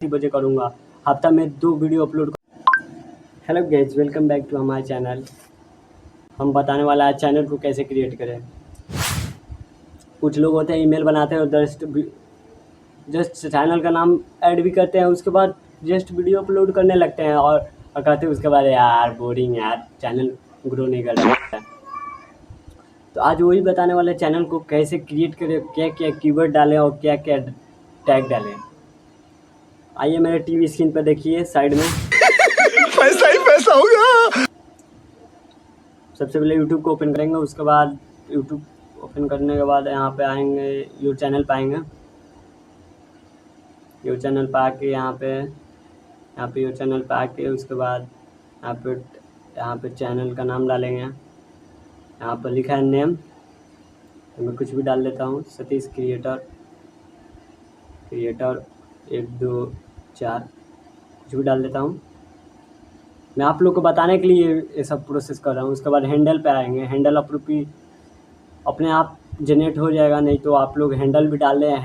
बजे करूँगा, हफ्ता में 2 video upload. Hello guys, welcome back to हमारे चैनल। हम बताने वाला है चैनल को कैसे क्रिएट करें। कुछ लोग होते हैं ईमेल बनाते हैं और जस्ट चैनल का नाम ऐड भी करते हैं, उसके बाद जस्ट वीडियो अपलोड करने लगते हैं और कहते हैं उसके बाद यार बोरिंग, यार चैनल ग्रो नहीं कर रहा है। तो आज वही बताने वाले चैनल को कैसे क्रिएट करें, क्या क्या कीवर्ड डालें और क्या क्या टैग डालें। आइए मेरे टीवी स्क्रीन पर देखिए साइड में पैसा ही पैसा होगा। सबसे पहले यूट्यूब को ओपन करेंगे, उसके बाद यूट्यूब ओपन करने के बाद यहाँ पे आएंगे, योर चैनल पे आएंगे। योर चैनल पे आके यहाँ पे योर चैनल पे आके उसके बाद यहाँ पे चैनल का नाम डालेंगे। यहाँ पर लिखा है नेम, तो मैं कुछ भी डाल देता हूँ, सतीश क्रिएटर 1 2 4 कुछ भी डाल देता हूँ। मैं आप लोग को बताने के लिए ये सब प्रोसेस कर रहा हूँ। उसके बाद हैंडल पे आएंगे, हैंडल अपने आप जनरेट हो जाएगा, नहीं तो आप लोग हैंडल भी डाल दें।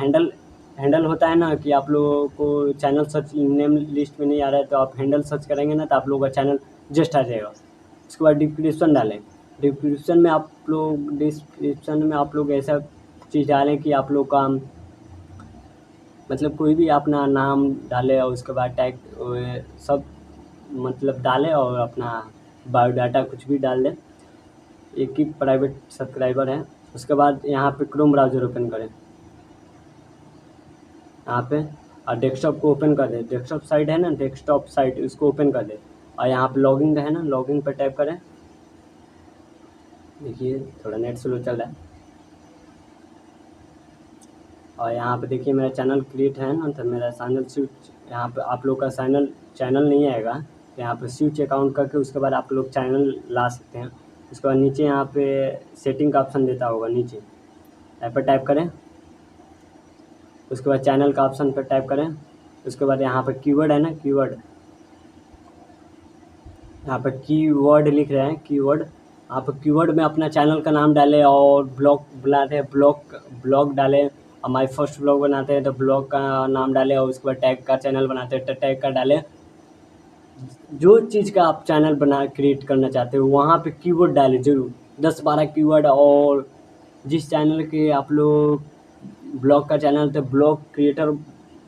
हैंडल होता है ना कि आप लोगों को चैनल सर्च नेम लिस्ट में नहीं आ रहा है, तो आप हैंडल सर्च करेंगे ना तो आप लोगों का चैनल जस्ट आ जाएगा। उसके बाद डिस्क्रिप्शन डालें। डिस्क्रिप्शन में आप लोग ऐसा चीज़ डालें कि आप लोग का मतलब कोई भी अपना नाम डाले और उसके बाद टैग सब मतलब डाले और अपना बायोडाटा कुछ भी डाल दें। एक ही प्राइवेट सब्सक्राइबर है। उसके बाद यहाँ पे क्रोम ब्राउज़र ओपन करें, यहाँ पे और डेस्कटॉप को ओपन कर दें। डेस्कटॉप साइट है ना, डेस्कटॉप साइट, उसको ओपन कर दें और यहाँ पे लॉगिन है ना, लॉगिन पर टाइप करें। देखिए थोड़ा नेट स्लो चल रहा है। और यहाँ पे देखिए मेरा चैनल क्रिएट है ना, तो मेरा चैनल स्विच, यहाँ पे आप लोग का चैनल नहीं आएगा, तो यहाँ पे स्विच अकाउंट करके उसके बाद आप लोग चैनल ला सकते हैं। उसके बाद नीचे यहाँ पे सेटिंग का ऑप्शन देता होगा, नीचे यहाँ पर टाइप करें। उसके बाद चैनल का ऑप्शन पर टाइप करें। उसके बाद यहाँ पर कीवर्ड है ना, यहाँ पर कीवर्ड लिख रहे हैं, कीवर्ड। आप कीवर्ड में अपना चैनल का नाम डालें और ब्लॉग बनाते हैं, ब्लॉग डालें। और माय फर्स्ट ब्लॉग बनाते हैं तो ब्लॉग का नाम डालें और उसके बाद टैग का चैनल बनाते हैं तो टैग का डालें। जो चीज़ का आप चैनल क्रिएट करना चाहते हो वहाँ पे कीवर्ड डालें जरूर, 10-12 कीवर्ड। और जिस चैनल के आप लोग ब्लॉग का चैनल तो ब्लॉग क्रिएटर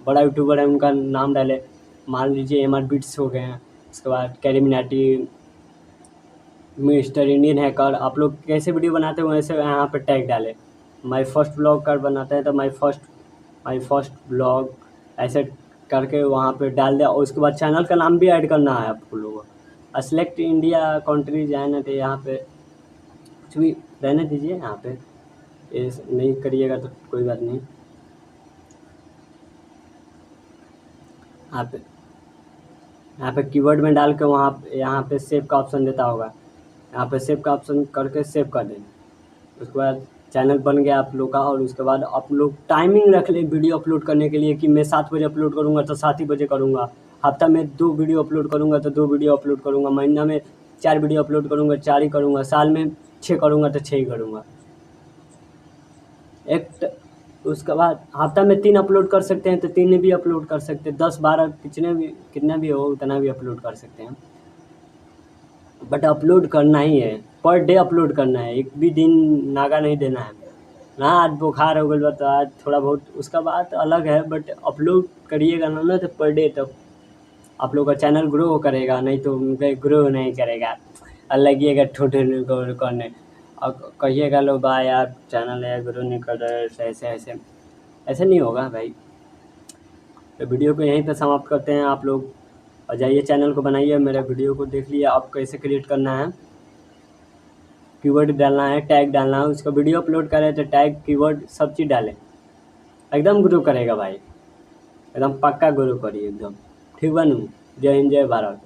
बड़ा यूट्यूबर है उनका नाम डालें। मान लीजिए MR बिट्स हो गए हैं, उसके बाद कैरीमिनाटी, मिस्टर इंडियन हैकर। आप लोग कैसे वीडियो बनाते हो वैसे यहाँ पे टैग डालें। माय फर्स्ट ब्लॉग का बनाते हैं तो माय फर्स्ट ब्लॉग ऐसे करके वहाँ पे डाल दें। और उसके बाद चैनल का नाम भी ऐड करना है आपको लोगों को। सेलेक्ट इंडिया कंट्रीज है ना, तो यहाँ पे कुछ भी रहने दीजिए, यहाँ पे ये नहीं करिएगा तो कोई बात नहीं। यहाँ पे कीवर्ड में डाल के यहाँ पे सेव का ऑप्शन देता होगा, यहाँ पे सेव का ऑप्शन करके सेव कर दें। उसके बाद चैनल बन गया आप लोग का। और उसके बाद आप लोग टाइमिंग रख लें वीडियो अपलोड करने के लिए कि मैं 7 बजे अपलोड करूँगा तो 7 ही बजे करूँगा। हफ्ता में 2 वीडियो अपलोड करूँगा तो 2 वीडियो अपलोड करूँगा। महीना में 4 वीडियो अपलोड करूँगा 4 ही करूँगा। साल में 6 करूँगा तो 6 ही करूँगा। उसके बाद हफ्ता में 3 अपलोड कर सकते हैं तो 3 भी अपलोड कर सकते हैं। 10-12 कितना भी हो उतना भी अपलोड कर सकते हैं, बट अपलोड करना ही है, पर डे अपलोड करना है। एक भी दिन नागा नहीं देना है ना। आज बुखार हो गया तो आज थोड़ा बहुत, उसका बात अलग है, बट अपलोड करिएगा ना तो पर डे, तब आप लोग का चैनल ग्रो करेगा, नहीं तो ग्रो नहीं करेगा। लगिएगा ठोठे करने और कहिएगा लो भाई यार चैनल है ग्रो नहीं कर रहे, ऐसे नहीं होगा भाई। तो वीडियो को यहीं पर समाप्त करते हैं। आप लोग और जाइए चैनल को बनाइए, मेरे वीडियो को देख लिए आप कैसे क्रिएट करना है। कीवर्ड डालना है, टैग डालना है। उसका वीडियो अपलोड करें तो टैग, कीवर्ड सब चीज़ डालें, एकदम ग्रो करेगा भाई, एकदम पक्का ग्रो करिए एकदम। ठीक बनू। जय हिंद, जय भारत।